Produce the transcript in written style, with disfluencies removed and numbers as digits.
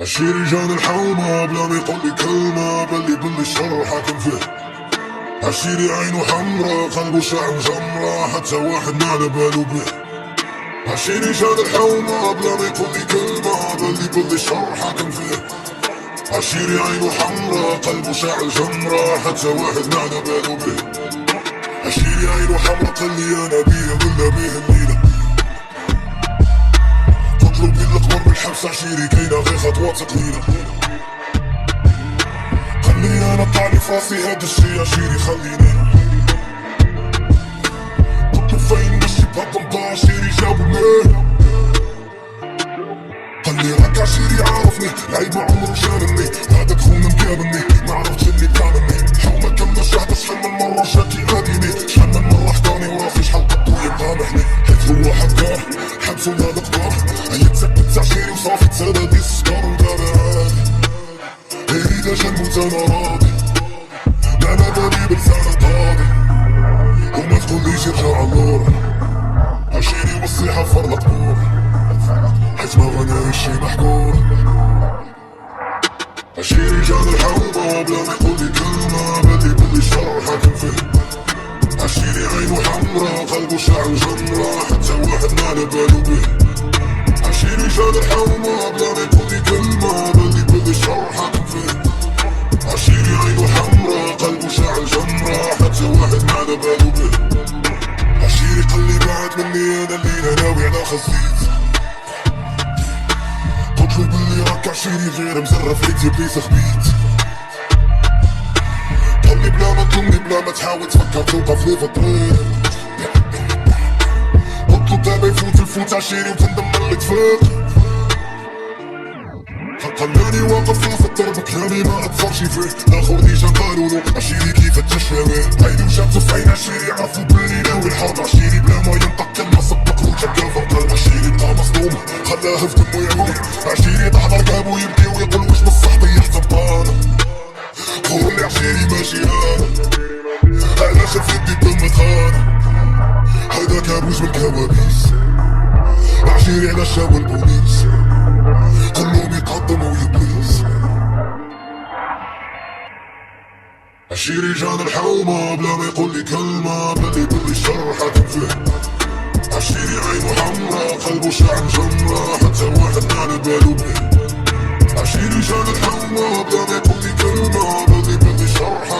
عشيري جان الحومة بلا ما يقول لي كلمة، بلي الشر حاكم فيه. عشيري عينه حمرا قلبه شعر جمرة، حتى واحد ما على بالو بيه. عشيري جان الحومة بلا ما يقول لي كلمة، بلي الشر حاكم فيه. عشيري عينه حمرا قلبه شعر جمرة، حتى واحد ما على بالو بيه. عشيري عينه حمرا قال لي انا بيه ولا بيه الليلة، تطلب لي القمر بالحبس. عشيري كاينة غير خطوات ثقيلة، خليني انا طالي فراسي هاد الشي. عشيري خليني قلتلو فين مشي بهالطنطا، عشيري جابني قال لي راك عشيري عارفني، العيب ما عمرو جابني، هذاك خونا مقابلني ما عرفتش اللي كاملني. حومة كمل شهد شحال من مرة جاتي اديني، شحال من مرة حضرني وراسي شحال قدو يبقى محني. حيت هو حكار حبسو لا القدار، هيا تثبت عشيري وصافي تسالى دي السكر ودابا عادي. إذا جا نموت أنا راضي، لا أنا بالي بلسان القاضي، وما تقوليش ارجع اللورا. عشيري والصيحة فرلق نور، حيت ما غناش شي محقور. عشيري جان الحومة بلا ما يقول لي كلمة، بلي الشر حاكم فيه. عشيري عينو حمرا قلبو شعر جمرة، حتى واحد ما على بالو بيه. عشيري جان الحومة بلا ما يقول لي كلمة، بلي الشر حاكم فيه. عشيري عينو حمرا قلبو شعر جمرة، حتى واحد ما على بالو بيه. عشيري قال لي بعد مني انا اللي ناوي على خزيز، قلتلو بلي راك عشيري غير مزرف ليك ابليس خبيت. قالي بلا ما تلومني بلا ما تحاول تفكر توقف لي في الطريق، قلتلو دابا يفوت الفوت عشيري وتندم ملي تفيق. خلاني واقف في الدرب كلامي ما اثرش فيه، الاخر ديجا قالولو عشيري كيف التشاوي. عيني وشافته في عين عشيري عرفو بلي ناوي الحرب. عشيري بلا ما ينطق كلمة صدق وجا فوق قلب. عشيري بقى مصدوم خلاه في دمو يعوم، عشيري تحضر قابو يبكي ويقول واش بصح طيحت بطانة. قول لي عشيري ماشي انا، علاش في يدي دم خانة، هذا كابوس من الكوابيس. عشيري علاش جاو البوليس كلهم يقدموا يبليس. عشيري جان الحومة بلا ما يقول لي كلمة، بلي الشر حاكم فيه. عشيري عينو حمرا قلبو شعر جمرة، حتى واحد ما على بالو بيه. عشيري جان الحومة بلا ما يقول لي كلمة، بلي الشر حاكم فيه.